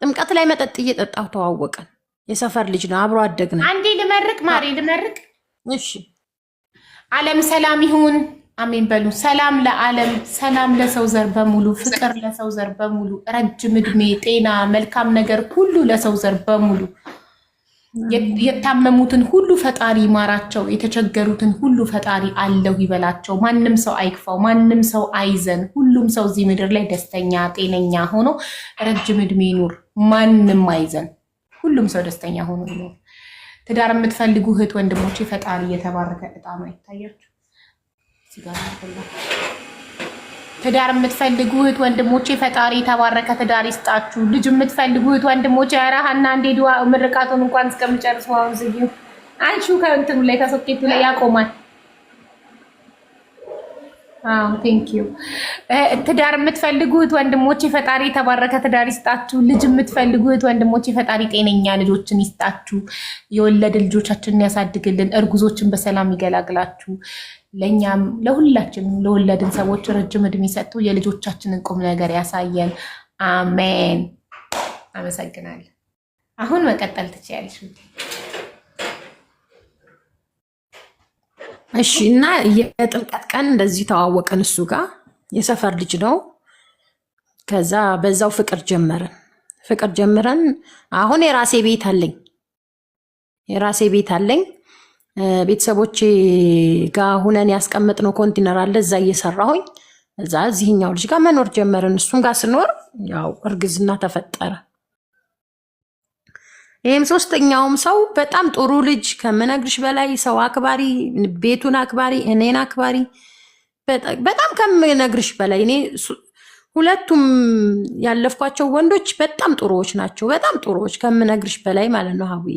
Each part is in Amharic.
ጥምቀት ላይ መጠጥ እየጠጣሁ ተዋወቀን። የሰፈር ልጅ ነው፣ አብሮ አደግነ። አንዴ ልመርቅ ማሪ ልመርቅ። እሺ ዓለም ሰላም ይሁን፣ አሜን በሉ። ሰላም ለዓለም፣ ሰላም ለሰው ዘር በሙሉ፣ ፍቅር ለሰው ዘር በሙሉ፣ ረጅም እድሜ፣ ጤና፣ መልካም ነገር ሁሉ ለሰው ዘር በሙሉ። የታመሙትን ሁሉ ፈጣሪ ይማራቸው፣ የተቸገሩትን ሁሉ ፈጣሪ አለሁ ይበላቸው። ማንም ሰው አይክፋው፣ ማንም ሰው አይዘን። ሁሉም ሰው እዚህ ምድር ላይ ደስተኛ ጤነኛ ሆኖ ረጅም እድሜ ይኑር። ማንም አይዘን፣ ሁሉም ሰው ደስተኛ ሆኖ ይኑር። ትዳር የምትፈልጉ እህት ወንድሞቼ ፈጣሪ የተባረከ ዕጣኑ አይታያችሁ። ትዳር የምትፈልጉ እህት ወንድሞቼ ፈጣሪ የተባረከ ትዳር ይስጣችሁ። ልጅ የምትፈልጉ እህት ወንድሞቼ አራሃና እንዴ ዱአ ምርቃቱን እንኳን እስከምጨርስ ዋው ዝጊው አንቺ ከእንትኑ ላይ ከሶኬቱ ላይ ያቆማል። ቴንክ ዩ። ትዳር የምትፈልጉ እህት ወንድሞቼ ፈጣሪ የተባረከ ትዳር ይስጣችሁ። ልጅ የምትፈልጉ እህት ወንድሞቼ ፈጣሪ ጤነኛ ልጆችን ይስጣችሁ። የወለድ ልጆቻችንን ያሳድግልን። እርጉዞችን በሰላም ይገላግላችሁ። ለእኛም ለሁላችንም ለወለድን ሰዎች ረጅም እድሜ ሰጥቶ የልጆቻችንን ቁም ነገር ያሳየን። አሜን። አመሰግናለሁ። አሁን መቀጠል ትችያለሽ። እሺ። እና የጥምቀት ቀን እንደዚህ ተዋወቅን። እሱ ጋር የሰፈር ልጅ ነው። ከዛ በዛው ፍቅር ጀምረን አሁን የራሴ ቤት አለኝ። ቤተሰቦቼ ጋር ሁነን ያስቀመጥነው ኮንቲነር አለ። እዛ እየሰራሁኝ እዛ እዚህኛው ልጅ ጋር መኖር ጀመርን። እሱም ጋር ስኖር ያው እርግዝና ተፈጠረ። ይህም ሶስተኛውም ሰው በጣም ጥሩ ልጅ ከምነግርሽ በላይ ሰው አክባሪ፣ ቤቱን አክባሪ፣ እኔን አክባሪ፣ በጣም ከምነግርሽ በላይ እኔ ሁለቱም ያለፍኳቸው ወንዶች በጣም ጥሩዎች ናቸው። በጣም ጥሩዎች ከምነግርሽ በላይ ማለት ነው ሀቡዬ።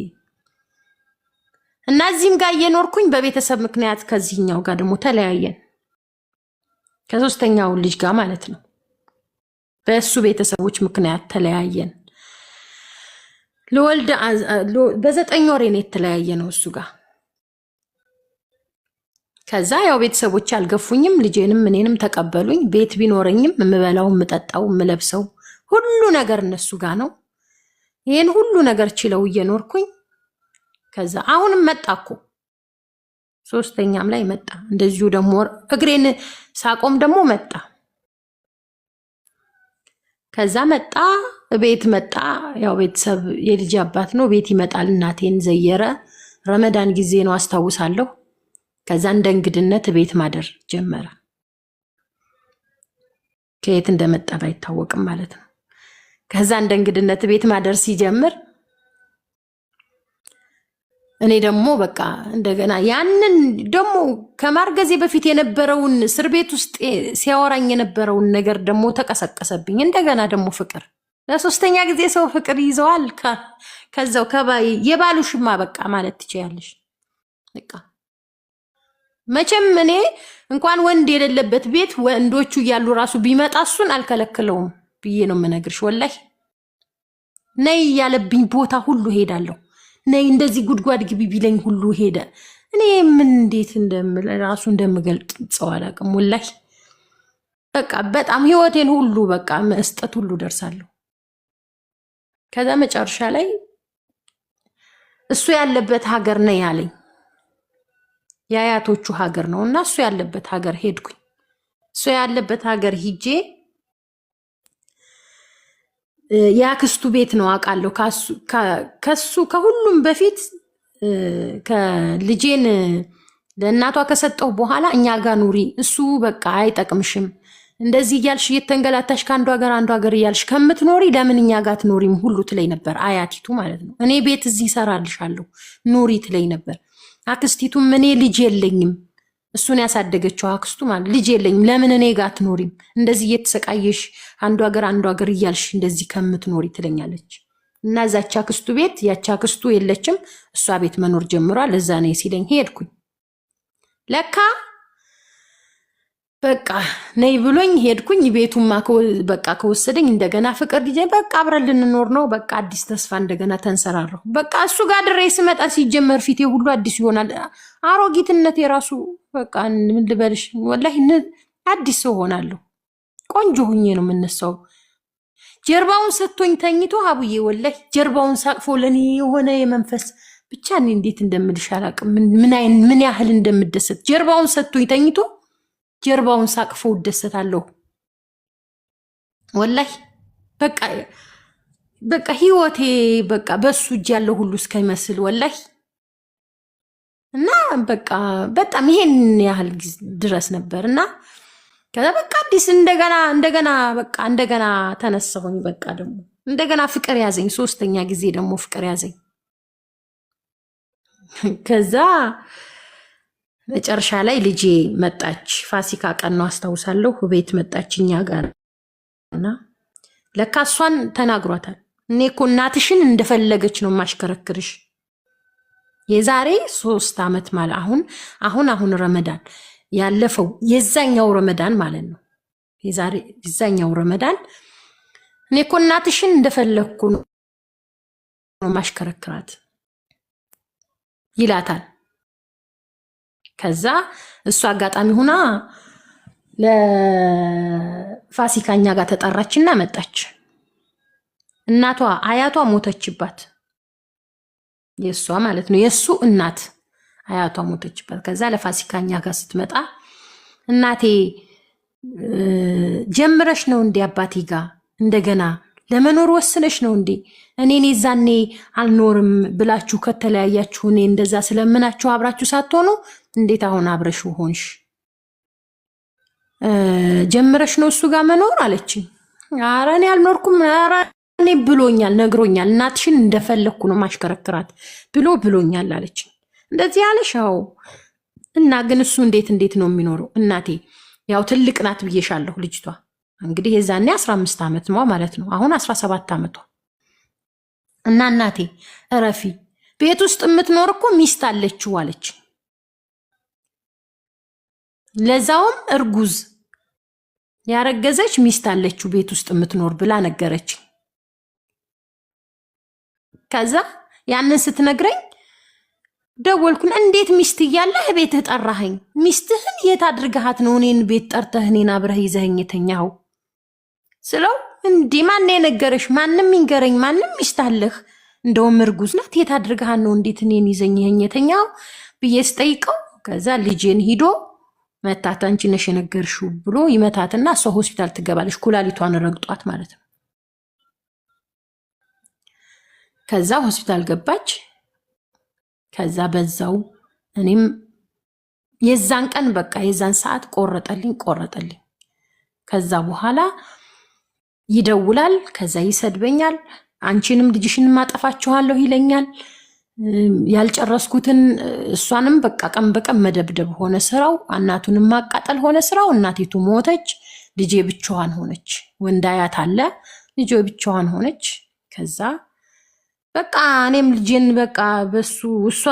እና እዚህም ጋር እየኖርኩኝ በቤተሰብ ምክንያት ከዚህኛው ጋር ደግሞ ተለያየን። ከሶስተኛው ልጅ ጋር ማለት ነው። በእሱ ቤተሰቦች ምክንያት ተለያየን። ለወልድ በ9 ወር ነው የተለያየ ነው እሱ ጋር። ከዛ ያው ቤተሰቦች አልገፉኝም። ልጄንም እኔንም ተቀበሉኝ። ቤት ቢኖረኝም የምበላው የምጠጣው የምለብሰው ሁሉ ነገር እነሱ ጋር ነው። ይሄን ሁሉ ነገር ችለው እየኖርኩኝ ከዛ አሁንም መጣኩ። ሶስተኛም ላይ መጣ። እንደዚሁ ደግሞ እግሬን ሳቆም ደግሞ መጣ። ከዛ ቤት መጣ። ያው ቤተሰብ የልጅ አባት ነው። ቤት ይመጣል። እናቴን ዘየረ። ረመዳን ጊዜ ነው አስታውሳለሁ። ከዛ እንደ እንግድነት ቤት ማደር ጀመረ። ከየት እንደመጣ ባይታወቅም ማለት ነው። ከዛ እንደ እንግድነት ቤት ማደር ሲጀምር እኔ ደግሞ በቃ እንደገና ያንን ደግሞ ከማርገዜ በፊት የነበረውን እስር ቤት ውስጥ ሲያወራኝ የነበረውን ነገር ደግሞ ተቀሰቀሰብኝ። እንደገና ደግሞ ፍቅር ለሶስተኛ ጊዜ ሰው ፍቅር ይዘዋል። ከዛው የባሉ ሽማ በቃ ማለት ትችያለሽ። በቃ መቼም እኔ እንኳን ወንድ የሌለበት ቤት ወንዶቹ እያሉ ራሱ ቢመጣ እሱን አልከለክለውም ብዬ ነው የምነግርሽ። ወላሂ ነይ ያለብኝ ቦታ ሁሉ ሄዳለሁ። ነይ እንደዚህ ጉድጓድ ግቢ ቢለኝ ሁሉ ሄደ። እኔ ምን እንዴት ራሱ እንደምገልጸው አላውቅም። ወላሂ በቃ በጣም ህይወቴን ሁሉ በቃ መስጠት ሁሉ ደርሳለሁ። ከዛ መጨረሻ ላይ እሱ ያለበት ሀገር ነይ ያለኝ የአያቶቹ ሀገር ነው እና እሱ ያለበት ሀገር ሄድኩኝ። እሱ ያለበት ሀገር ሂጄ የአክስቱ ቤት ነው አውቃለሁ። ከሱ ከሁሉም በፊት ከልጄን ለእናቷ ከሰጠው በኋላ እኛ ጋር ኑሪ፣ እሱ በቃ አይጠቅምሽም፣ እንደዚህ እያልሽ እየተንገላታሽ ከአንዱ ሀገር አንዱ ሀገር እያልሽ ከምትኖሪ ለምን እኛ ጋር ትኖሪም ሁሉ ትለኝ ነበር። አያቲቱ ማለት ነው። እኔ ቤት እዚህ እሰራልሻለሁ ኑሪ ትለኝ ነበር። አክስቲቱም እኔ ልጅ የለኝም፣ እሱን ያሳደገችው አክስቱ ማለት ልጅ የለኝም፣ ለምን እኔ ጋር አትኖሪም? እንደዚህ እየተሰቃየሽ አንዱ ሀገር እያልሽ እንደዚህ ከምትኖሪ ትለኛለች። እና እዛች አክስቱ ቤት ያች አክስቱ የለችም፣ እሷ ቤት መኖር ጀምሯል። እዛ ነኝ ሲለኝ ሄድኩኝ። ለካ በቃ ነይ ብሎኝ ሄድኩኝ። ቤቱማ በቃ ከወሰደኝ እንደገና ፍቅር ልጄ በቃ አብረን ልንኖር ነው። በቃ አዲስ ተስፋ እንደገና ተንሰራረሁ። በቃ እሱ ጋር ድሬ ስመጣ ሲጀመር ፊቴ ሁሉ አዲስ ይሆናል። አሮጊትነት የራሱ በቃ ምን ልበልሽ፣ ወላሂ አዲስ ሰው ሆናለሁ። ቆንጆ ሁኜ ነው የምነሳው። ጀርባውን ሰጥቶኝ ተኝቶ አቡዬ ወላሂ ጀርባውን ሳቅፎ ለኔ የሆነ የመንፈስ ብቻ እኔ እንዴት እንደምልሽ አላውቅም። ምን ያህል እንደምደሰት ጀርባውን ሰጥቶኝ ተኝቶ ጀርባውን ሳቅፎ እደሰታለሁ ወላሂ። በቃ ህይወቴ በቃ በሱ እጅ ያለው ሁሉ እስከሚመስል ወላሂ። እና በቃ በጣም ይሄን ያህል ድረስ ነበርና ከዛ በቃ አዲስ እንደገና በቃ እንደገና ተነሳሁኝ። በቃ ደግሞ እንደገና ፍቅር ያዘኝ። ሶስተኛ ጊዜ ደግሞ ፍቅር ያዘኝ። ከዛ መጨረሻ ላይ ልጄ መጣች። ፋሲካ ቀን ነው አስታውሳለሁ። ቤት መጣች እኛ ጋር እና ለካ እሷን ተናግሯታል። እኔ እኮ እናትሽን እንደፈለገች ነው ማሽከረክርሽ። የዛሬ 3 ዓመት ማለት አሁን ረመዳን ያለፈው የዛኛው ረመዳን ማለት ነው። የዛኛው ረመዳን እኔ እኮ እናትሽን እንደፈለግኩ ነው ማሽከረክራት ይላታል። ከዛ እሷ አጋጣሚ ሆና ለፋሲካኛ ጋር ተጠራችና መጣች። እናቷ አያቷ ሞተችባት። የሷ ማለት ነው የሱ እናት አያቷ ሞተችባት። ከዛ ለፋሲካኛ ጋር ስትመጣ እናቴ ጀምረሽ ነው እንዴ አባቴ ጋር እንደገና ለመኖር ወስነሽ ነው እንዴ? እኔ ዛኔ አልኖርም ብላችሁ ከተለያያችሁ እኔ እንደዛ ስለምናችሁ አብራችሁ ሳትሆኑ እንዴት አሁን አብረሽ ሆንሽ? ጀምረሽ ነው እሱ ጋር መኖር አለችኝ። ኧረ እኔ አልኖርኩም። ኧረ እኔ ብሎኛል፣ ነግሮኛል። እናትሽን እንደፈለግኩ ነው ማሽከረክራት ብሎኛል አለችኝ። እንደዚህ ያለሽ? አዎ። እና ግን እሱ እንዴት ነው የሚኖረው? እናቴ ያው ትልቅ ናት ብዬሻለሁ ልጅቷ። እንግዲህ የዛኔ 15 ዓመት ነው ማለት ነው። አሁን 17 ዓመቷ። እና እናቴ እረፊ፣ ቤት ውስጥ የምትኖር እኮ ሚስት አለችው አለች። ለዛውም እርጉዝ ያረገዘች ሚስት አለችው ቤት ውስጥ የምትኖር ብላ ነገረች። ከዛ ያንን ስትነግረኝ ደወልኩን። እንዴት ሚስት እያለህ ቤትህ ጠራኸኝ? ሚስትህን የት አድርገሃት ነው እኔን ቤት ጠርተህ እኔን አብረህ ይዘኸኝ የተኛው ስለው፣ እንዲህ ማን የነገረሽ? ማንም ይንገረኝ፣ ማንም ሚስት አለህ? እንደውም እርጉዝ ናት። የት አድርገሃት ነው እንዴት እኔን ይዘኸኝ የተኛው ብዬ ስጠይቀው፣ ከዛ ልጄን ሂዶ መታት። አንቺ ነሽ የነገርሽው ብሎ ይመታትና እሷ ሆስፒታል ትገባለች። ኩላሊቷን ረግጧት ማለት ነው። ከዛ ሆስፒታል ገባች። ከዛ በዛው እኔም የዛን ቀን በቃ የዛን ሰዓት ቆረጠልኝ። ከዛ በኋላ ይደውላል። ከዛ ይሰድበኛል። አንቺንም ልጅሽን ማጠፋችኋለሁ ይለኛል። ያልጨረስኩትን እሷንም በቃ ቀን በቀን መደብደብ ሆነ ስራው። እናቱንም ማቃጠል ሆነ ስራው። እናቲቱ ሞተች። ልጄ ብቻዋን ሆነች። ወንዳያት አለ። ልጄ ብቻዋን ሆነች። ከዛ በቃ እኔም ልጄን በቃ እሷ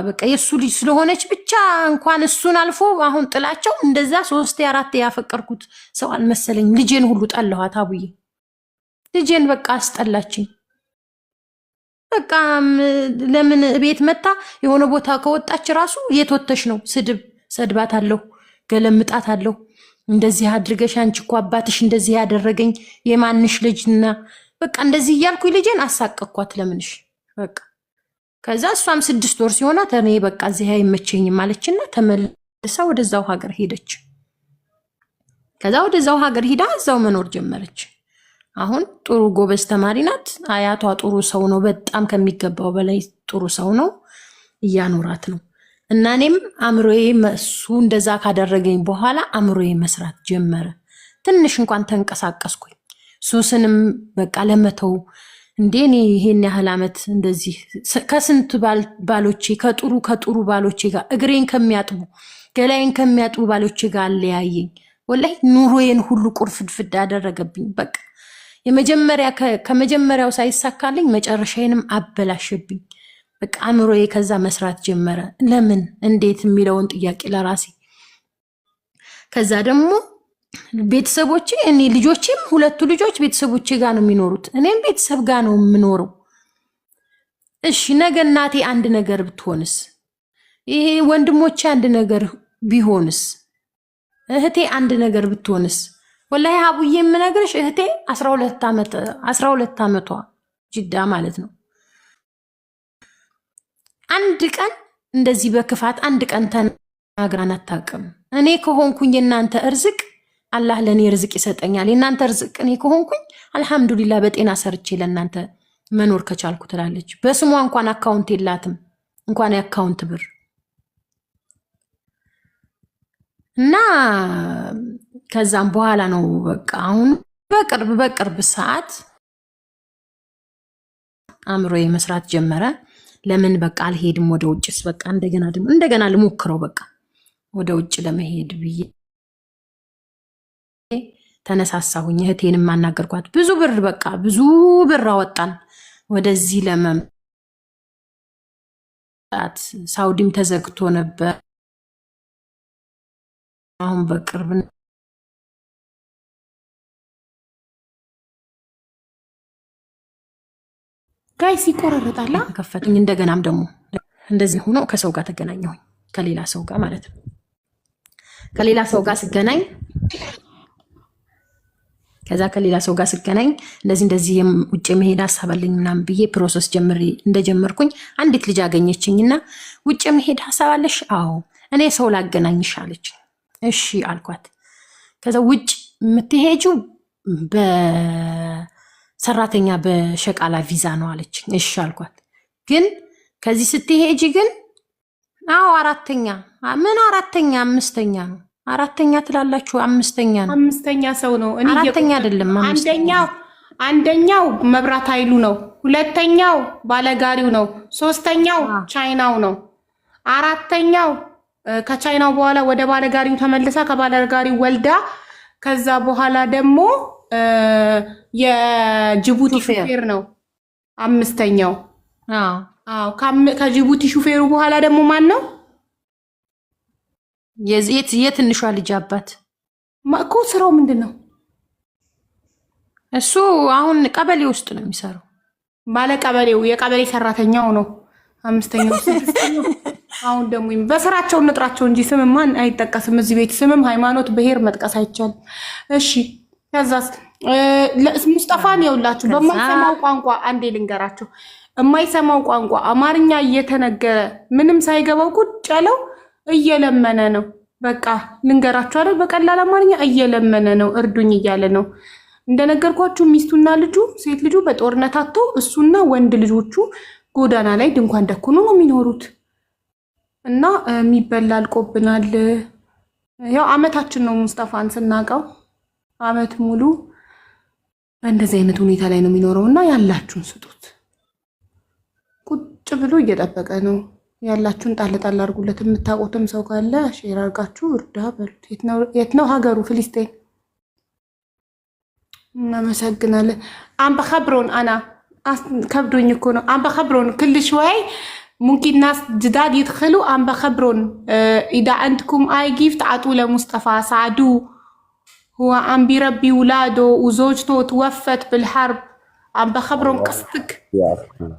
በቃ የሱ ልጅ ስለሆነች ብቻ እንኳን እሱን አልፎ አሁን ጥላቸው እንደዛ 3 4 ያፈቀርኩት ሰው አልመሰለኝ። ልጄን ሁሉ ጠላኋት አቡዬ። ልጄን በቃ አስጠላችኝ። በቃ ለምን ቤት መታ የሆነ ቦታ ከወጣች ራሱ የትወተሽ ነው ስድብ ሰድባታለሁ፣ ገለምጣታለሁ። እንደዚህ አድርገሽ አንቺ እኮ አባትሽ እንደዚህ ያደረገኝ የማንሽ ልጅና በቃ እንደዚህ እያልኩኝ ልጄን አሳቀኳት። ለምንሽ በቃ ከዛ እሷም 6 ወር ሲሆናት እኔ በቃ እዚህ አይመቸኝም አለችና ተመልሳ ወደዛው ሀገር ሄደች። ከዛ ወደዛው ሀገር ሂዳ እዛው መኖር ጀመረች። አሁን ጥሩ ጎበዝ ተማሪ ናት። አያቷ ጥሩ ሰው ነው፣ በጣም ከሚገባው በላይ ጥሩ ሰው ነው። እያኖራት ነው። እና እኔም አእምሮዬ እሱ እንደዛ ካደረገኝ በኋላ አእምሮዬ መስራት ጀመረ። ትንሽ እንኳን ተንቀሳቀስኩኝ። ሱስንም በቃ ለመተው እኔ ይሄን ያህል ዓመት እንደዚህ ከስንት ባሎቼ ከጥሩ ባሎቼ ጋር እግሬን ከሚያጥቡ ገላይን ከሚያጥቡ ባሎቼ ጋር አለያየኝ። ወላሂ ኑሮዬን ሁሉ ቁርፍድፍድ አደረገብኝ። በቃ ከመጀመሪያው ሳይሳካልኝ መጨረሻዬንም አበላሸብኝ። በቃ አእምሮዬ ከዛ መስራት ጀመረ። ለምን እንዴት የሚለውን ጥያቄ ለራሴ። ከዛ ደግሞ ቤተሰቦቼ እኔ ልጆቼም 2 ልጆች ቤተሰቦቼ ጋር ነው የሚኖሩት፣ እኔም ቤተሰብ ጋር ነው የምኖረው። እሺ ነገ እናቴ አንድ ነገር ብትሆንስ? ይሄ ወንድሞቼ አንድ ነገር ቢሆንስ? እህቴ አንድ ነገር ብትሆንስ? ወላሂ አቡዬ የምነግርሽ እህቴ 12 ዓመቷ ጅዳ ማለት ነው። አንድ ቀን እንደዚህ በክፋት አንድ ቀን ተናግራን አታውቅም። እኔ ከሆንኩኝ የእናንተ እርዝቅ አላህ ለእኔ ርዝቅ ይሰጠኛል። የእናንተ ርዝቅ እኔ ከሆንኩኝ አልሐምዱሊላህ በጤና ሰርቼ ለእናንተ መኖር ከቻልኩ ትላለች። በስሟ እንኳን አካውንት የላትም እንኳን የአካውንት ብር እና ከዛም በኋላ ነው በቃ አሁን በቅርብ ሰዓት አእምሮዬ መስራት ጀመረ። ለምን በቃ አልሄድም ወደ ውጭስ በቃ እንደገና ልሞክረው በቃ ወደ ውጭ ለመሄድ ብዬ ተነሳሳሁኝ። እህቴንም አናገርኳት። ብዙ ብር አወጣን ወደዚህ ለመምጣት። ሳውዲም ተዘግቶ ነበር። አሁን በቅርብ ጋይስ ይቆረጣላ ከፈቱኝ። እንደገናም ደግሞ እንደዚህ ሆኖ ከሰው ጋር ተገናኘሁኝ፣ ከሌላ ሰው ጋር ማለት ነው። ከሌላ ሰው ጋር ስገናኝ እንደዚህ ውጭ መሄድ ሀሳብ አለኝ ምናምን ብዬ ፕሮሰስ እንደጀመርኩኝ አንዲት ልጅ አገኘችኝና ውጭ መሄድ ሀሳብ አለሽ? አዎ። እኔ ሰው ላገናኝሽ አለች። እሺ አልኳት። ከዛ ውጭ የምትሄጂው በሰራተኛ በሸቃላ ቪዛ ነው አለች። እሺ አልኳት። ግን ከዚህ ስትሄጂ ግን አዎ አራተኛ አምስተኛ ነው። አራተኛ ትላላችሁ፣ አምስተኛ ነው። አምስተኛ ሰው ነው። አራተኛ አይደለም። አንደኛው መብራት ኃይሉ ነው። ሁለተኛው ባለጋሪው ነው። ሶስተኛው ቻይናው ነው። አራተኛው ከቻይናው በኋላ ወደ ባለጋሪው ተመልሳ ከባለጋሪው ወልዳ ከዛ በኋላ ደግሞ የጅቡቲ ሹፌር ነው አምስተኛው። አዎ ከጅቡቲ ሹፌሩ በኋላ ደግሞ ማን ነው? የትንሿ ልጅ አባት እኮ ስራው ምንድን ነው? እሱ አሁን ቀበሌ ውስጥ ነው የሚሰራው። ባለ ቀበሌው የቀበሌ ሰራተኛው ነው አምስተኛው። አሁን ደግሞ በስራቸው እንጥራቸው እንጂ ስም ማን አይጠቀስም እዚህ ቤት። ስምም ሃይማኖት፣ ብሔር መጥቀስ አይቻልም። እሺ ከዛስ ሙስጠፋን የውላችሁ በማይሰማው ቋንቋ አንዴ ልንገራቸው። የማይሰማው ቋንቋ አማርኛ እየተነገረ ምንም ሳይገባው ቁጭ ያለው እየለመነ ነው። በቃ ልንገራችሁ አይደል፣ በቀላል አማርኛ እየለመነ ነው፣ እርዱኝ እያለ ነው። እንደነገርኳችሁ ሚስቱና ልጁ ሴት ልጁ በጦርነት አጥተው እሱና ወንድ ልጆቹ ጎዳና ላይ ድንኳን ደኩኖ ነው የሚኖሩት። እና የሚበላ አልቆብናል። ያው አመታችን ነው ሙስጠፋን ስናቀው፣ አመት ሙሉ በእንደዚህ አይነት ሁኔታ ላይ ነው የሚኖረው። እና ያላችሁን ስጡት። ቁጭ ብሎ እየጠበቀ ነው። ያላችሁን ጣል ጣል አድርጉለት። የምታውቁትም ሰው ካለ ሼር አድርጋችሁ እርዳ በሉት። የት ነው ሀገሩ? ፍልስጤን። እናመሰግናለን። አም በኸብሮን አና ከብዶኝ እኮ ነው። አም በኸብሮን كل شوي ممكن ناس جداد يدخلوا أم بخبرون إذا عندكم أي جيفت عطوا لمصطفى ساعدوه. هو عم بيربي ولاده وزوجته توفت بالحرب. عم بخبرون قصتك يا أخي.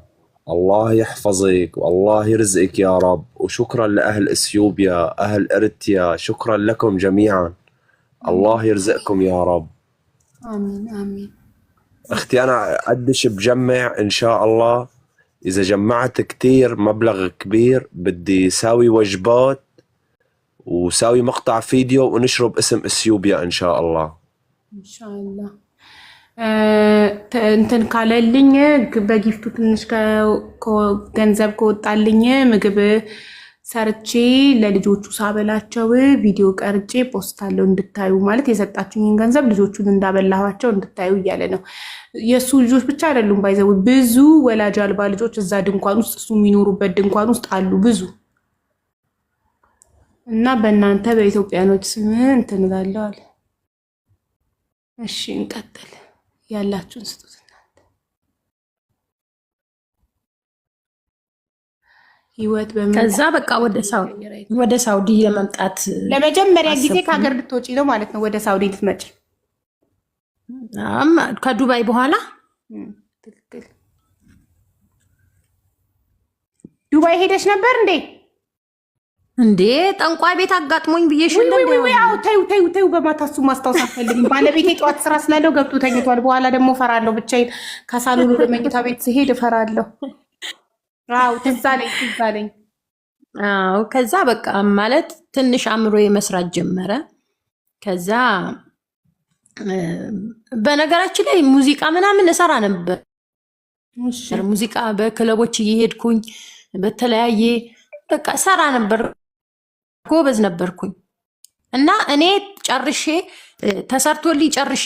الله يحفظك والله يرزقك يا رب. وشكرا لأهل إثيوبيا أهل إريتريا، شكرا لكم جميعا. الله يرزقكم يا رب. آمين آمين. أختي أنا قديش بجمع إن شاء الله. إذا جمعت كتير مبلغ كبير بدي ساوي وجبات وساوي مقطع فيديو ونشرب اسم إثيوبيا إن شاء الله. إن شاء الله. እንትን ካለልኝ በጊፍቱ ትንሽ ገንዘብ ከወጣልኝ ምግብ ሰርቼ ለልጆቹ ሳበላቸው ቪዲዮ ቀርጬ ፖስታለሁ እንድታዩ። ማለት የሰጣችሁኝን ገንዘብ ልጆቹን እንዳበላኋቸው እንድታዩ እያለ ነው። የእሱ ልጆች ብቻ አይደሉም ባይዘው ብዙ ወላጅ አልባ ልጆች እዛ ድንኳን ውስጥ እሱ የሚኖሩበት ድንኳን ውስጥ አሉ ብዙ። እና በእናንተ በኢትዮጵያኖች ስም እንትን እላለሁ አለ። እሺ እንቀጥል። ያላችሁን ስጡት እናንተ። ህይወት ከዛ በቃ ወደ ሳውዲ ለመምጣት ለመጀመሪያ ጊዜ ከሀገር ልትወጪ ነው ማለት ነው? ወደ ሳውዲ ልትመጪ? ከዱባይ በኋላ። ትክክል። ዱባይ ሄደሽ ነበር እንዴ? እንዴ ጠንቋይ ቤት አጋጥሞኝ ብዬሽል ወይ አው ተይው በማታሱ ማስታወስ አልፈልግም። ባለቤቴ ጠዋት ስራ ስላለው ገብቶ ተኝቷል። በኋላ ደግሞ ፈራለሁ ብቻዬን ከሳሎኑ ወደ መኝታ ቤት ስሄድ እፈራለሁ። አው ትዝ አለኝ። አው ከዛ በቃ ማለት ትንሽ አእምሮዬ መስራት ጀመረ። ከዛ በነገራችን ላይ ሙዚቃ ምናምን እሰራ ነበር። ሙዚቃ በክለቦች እየሄድኩኝ በተለያየ በቃ እሰራ ነበር። ጎበዝ ነበርኩኝ እና እኔ ጨርሼ ተሰርቶልኝ ጨርሼ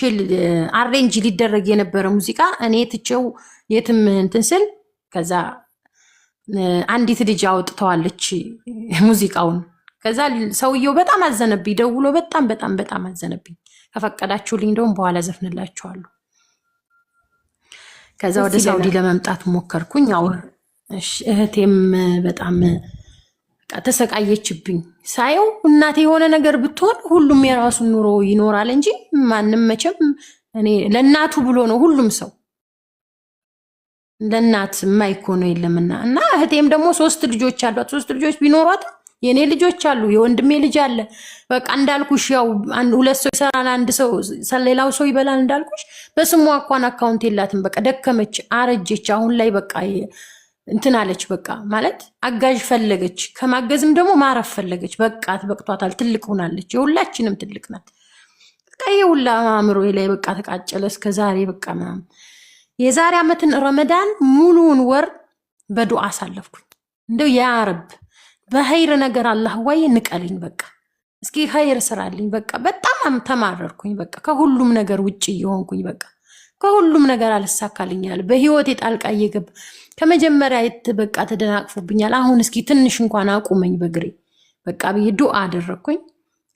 አሬንጅ ሊደረግ የነበረ ሙዚቃ እኔ ትቼው የትም እንትን ስል ከዛ አንዲት ልጅ አውጥተዋለች ሙዚቃውን። ከዛ ሰውየው በጣም አዘነብኝ፣ ደውሎ በጣም አዘነብኝ። ከፈቀዳችሁልኝ እንደውም በኋላ ዘፍንላችኋለሁ። ከዛ ወደ ሳውዲ ለመምጣት ሞከርኩኝ። ያው እህቴም በጣም ተሰቃየችብኝ። ሳየው እናቴ የሆነ ነገር ብትሆን ሁሉም የራሱን ኑሮ ይኖራል እንጂ ማንም መቼም እኔ ለእናቱ ብሎ ነው ሁሉም ሰው ለእናት የማይኮነው የለምና። እና እህቴም ደግሞ 3 ልጆች አሏት። 3 ልጆች ቢኖሯት የኔ ልጆች አሉ፣ የወንድሜ ልጅ አለ። በቃ እንዳልኩሽ ያው 2 ሰው ይሰራል፣ 1 ሰው ሌላው ሰው ይበላል። እንዳልኩሽ በስሟ እንኳን አካውንት የላትም። በቃ ደከመች፣ አረጀች። አሁን ላይ በቃ እንትን አለች። በቃ ማለት አጋዥ ፈለገች፣ ከማገዝም ደግሞ ማረፍ ፈለገች። በቃ በቅቷታል፣ ትልቅ ሆናለች። የሁላችንም ትልቅ ናት። ሁላ አእምሮዬ ላይ በቃ ተቃጨለ እስከ ዛሬ በቃ ምናምን። የዛሬ ዓመትን ረመዳን ሙሉውን ወር በዱዓ አሳለፍኩኝ። እንደው ያ ረብ በኸይር ነገር አላህ ወይ ንቀልኝ፣ በቃ እስኪ ኸይር ስራልኝ። በቃ በጣም ተማረርኩኝ። በቃ ከሁሉም ነገር ውጪ የሆንኩኝ በቃ ከሁሉም ነገር አልሳካልኛል። በህይወቴ ጣልቃ እየገባ ከመጀመሪያ በቃ ተደናቅፎብኛል። አሁን እስኪ ትንሽ እንኳን አቁመኝ በግሬ በቃ ብዬ ዱዓ አደረግኩኝ።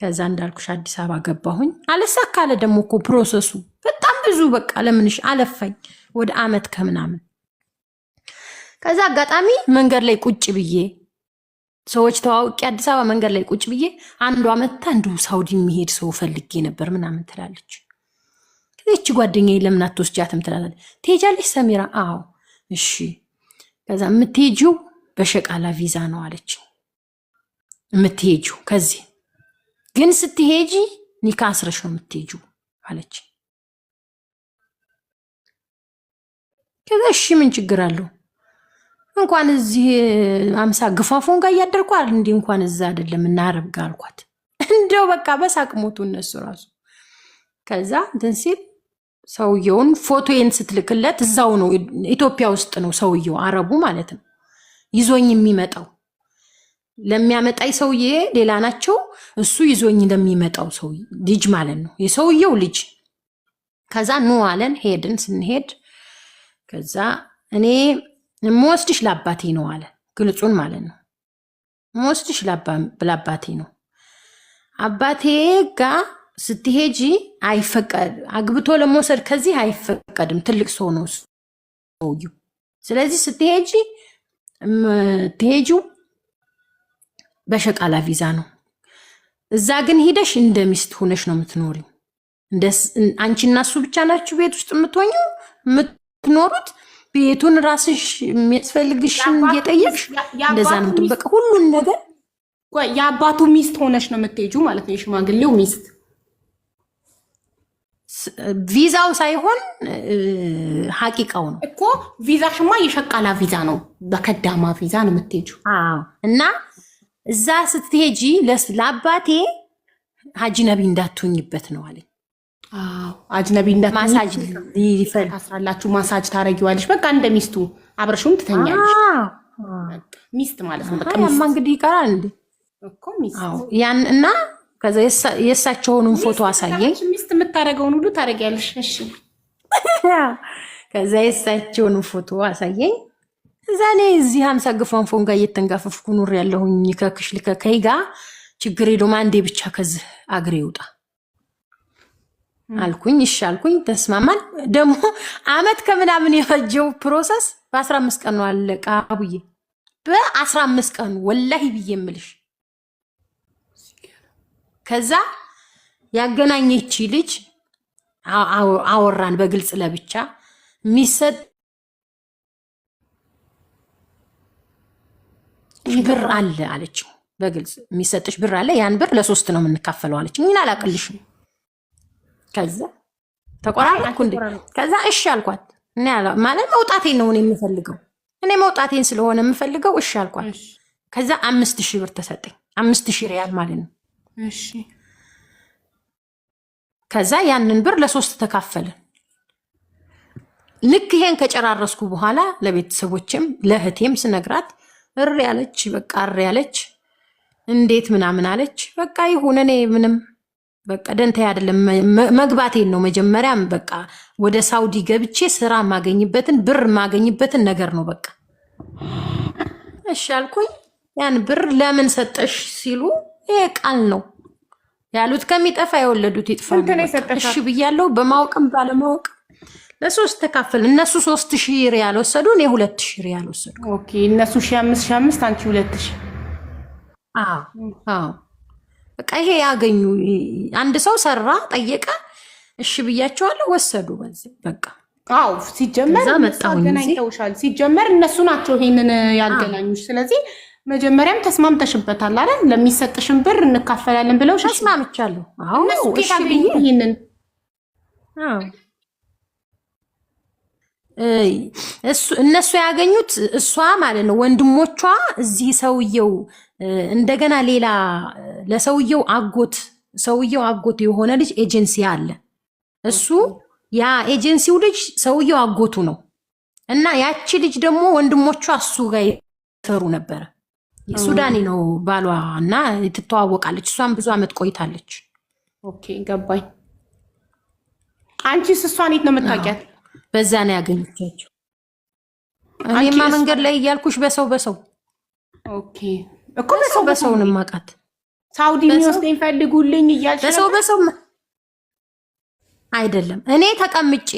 ከዛ እንዳልኩሽ አዲስ አበባ ገባሁኝ። አልሳካለ ደግሞ እኮ ፕሮሰሱ በጣም ብዙ በቃ ለምንሽ አለፋኝ ወደ ዓመት ከምናምን። ከዛ አጋጣሚ መንገድ ላይ ቁጭ ብዬ ሰዎች ተዋውቂ አዲስ አበባ መንገድ ላይ ቁጭ ብዬ አንዷ መታ አንዱ ሳውዲ የሚሄድ ሰው ፈልጌ ነበር ምናምን ትላለች። ከዚች ጓደኛዬ ለምን አትወስጃትም ትላለች። ትሄጃለሽ ሰሚራ? አዎ እሺ። ከዛ የምትሄጂው በሸቃላ ቪዛ ነው አለች። የምትሄጂው ከዚህ ግን ስትሄጂ ኒካ አስረሽ ነው የምትሄጂው አለች። ከዛ እሺ ምን ችግር አለው እንኳን እዚህ 50 ግፋፎን ጋር እያደርኳል እንዲ እንኳን እዛ አይደለም እናረብ ጋር አልኳት። እንደው በቃ በሳቅ ሞቱ እነሱ ራሱ። ከዛ እንትን ሲል ሰውየውን ፎቶዬን ስትልክለት እዛው ነው ኢትዮጵያ ውስጥ ነው ሰውየው አረቡ ማለት ነው ይዞኝ የሚመጣው። ለሚያመጣይ ሰውዬ ሌላ ናቸው፣ እሱ ይዞኝ ለሚመጣው ሰው ልጅ ማለት ነው የሰውየው ልጅ። ከዛ ኑ አለን፣ ሄድን። ስንሄድ ከዛ እኔ የምወስድሽ ለአባቴ ነው አለ፣ ግልጹን ማለት ነው። የምወስድሽ ለአባቴ ነው። አባቴ ጋር ስትሄጂ አይፈቀድ፣ አግብቶ ለመውሰድ ከዚህ አይፈቀድም፣ ትልቅ ሰው ነው ሰውየው። ስለዚህ ስትሄጂ ትሄጂው በሸቃላ ቪዛ ነው። እዛ ግን ሂደሽ እንደ ሚስት ሆነሽ ነው የምትኖሪው። አንቺና እሱ ብቻ ናችሁ ቤት ውስጥ የምትኖሩት። ቤቱን ራስሽ የሚያስፈልግሽን እየጠየቅሽ እንደዛ ነው። በቃ ሁሉን ነገር የአባቱ ሚስት ሆነሽ ነው የምትሄጂው ማለት ነው፣ የሽማግሌው ሚስት። ቪዛው ሳይሆን ሐቂቃው ነው እኮ። ቪዛሽማ የሸቃላ ቪዛ ነው፣ በከዳማ ቪዛ ነው የምትሄጂው። እና እዛ ስትሄጂ ለአባቴ አጅነቢ እንዳትሆኝበት ነው አለኝ። አጅነቢ ማሳጅ ታስራላችሁ፣ ማሳጅ ታረጊዋለሽ። በቃ እንደ ሚስቱ አብረሽም ትተኛለሽ። ሚስት ማለት ነው። በቃ ያማ እንግዲህ ይቀራል እንዴ እኮ ሚስት ያን። እና ከዛ የእሳቸውንም ፎቶ አሳየኝ። ሚስት የምታረገውን ሁሉ ታረጊያለሽ። እሺ። ከዛ የእሳቸውን ፎቶ አሳየኝ። እዛ እኔ እዚህ 50 ግፋንፎን ጋር እየተንጋፈፍኩ ኑር ያለሁኝ ከክሽ ልከከይ ጋር ችግር የለውም አንዴ ብቻ ከዚህ አግሬ ይውጣ አልኩኝ። እሺ አልኩኝ፣ ተስማማን። ደግሞ ዓመት ከምናምን የፈጀው ፕሮሰስ በ15 ቀን ነው አለቀ። አቡዬ በ15 ቀን ወላሂ ብዬ የምልሽ። ከዛ ያገናኘች ልጅ አወራን በግልጽ ለብቻ የሚሰጥ ብር አለ አለችው። በግልጽ የሚሰጥሽ ብር አለ፣ ያን ብር ለ3 ነው የምንካፈለው አለች። ምን አላቅልሽም። ከዛ ተቆራረጥኩ እንዴ። ከዛ እሺ አልኳት። እኔ ማለት መውጣቴን ነው እኔ የምፈልገው፣ እኔ መውጣቴን ስለሆነ የምፈልገው እሺ አልኳት። ከዛ 5000 ብር ተሰጠኝ፣ 5000 ሪያል ማለት ነው። እሺ ከዛ ያንን ብር ለ3 ተካፈልን። ልክ ይሄን ከጨራረስኩ በኋላ ለቤተሰቦችም ለእህቴም ስነግራት እሪ ያለች፣ በቃ እሪ ያለች። እንዴት ምናምን አለች። በቃ ይሁን እኔ ምንም በቃ ደንታ አይደለም መግባቴን ነው መጀመሪያም በቃ ወደ ሳውዲ ገብቼ ስራ ማገኝበትን ብር ማገኝበትን ነገር ነው በቃ እሺ አልኩኝ። ያን ብር ለምን ሰጠሽ ሲሉ ይሄ ቃል ነው ያሉት፣ ከሚጠፋ የወለዱት ይጥፋ። እሺ ብያለሁ። በማወቅም ባለማወቅ ለ3 ተካፈል። እነሱ 3000 ሪያል ወሰዱ፣ እኔ 2000 ሪያል ወሰዱ። ኦኬ እነሱ 1500 አንቺ 2000። አዎ በቃ ይሄ ያገኙ። አንድ ሰው ሰራ ጠየቀ፣ እሺ ብያቸዋለሁ፣ ወሰዱ። በዚህ በቃ አዎ ሲጀመር አገናኝተውሻል። ሲጀመር እነሱ ናቸው ይሄንን ያገናኙሽ። ስለዚህ መጀመሪያም ተስማምተሽበታል አይደል? ለሚሰጥሽን ብር እንካፈላለን ብለው ተስማምቻለሁ። አዎ እሺ ብዬ ይሄንን እነሱ ያገኙት እሷ ማለት ነው ወንድሞቿ እዚህ ሰውየው እንደገና ሌላ ለሰውየው አጎት የሆነ ልጅ ኤጀንሲ አለ። እሱ ያ ኤጀንሲው ልጅ ሰውየው አጎቱ ነው እና ያቺ ልጅ ደግሞ ወንድሞቿ እሱ ጋር ይሰሩ ነበረ። ሱዳኒ ነው ባሏ እና ትተዋወቃለች። እሷም ብዙ አመት ቆይታለች። ኦኬ ገባኝ። አንቺስ እሷን የት ነው የምታውቂያት? በዛ ነው ያገኘቻቸው። እኔማ መንገድ ላይ እያልኩሽ በሰው ኦኬ እኮ በሰው ነው የማውቃት። ሳውዲ የሚወስደኝ ፈልጉልኝ እያልሽ በሰው አይደለም። እኔ ተቀምጬ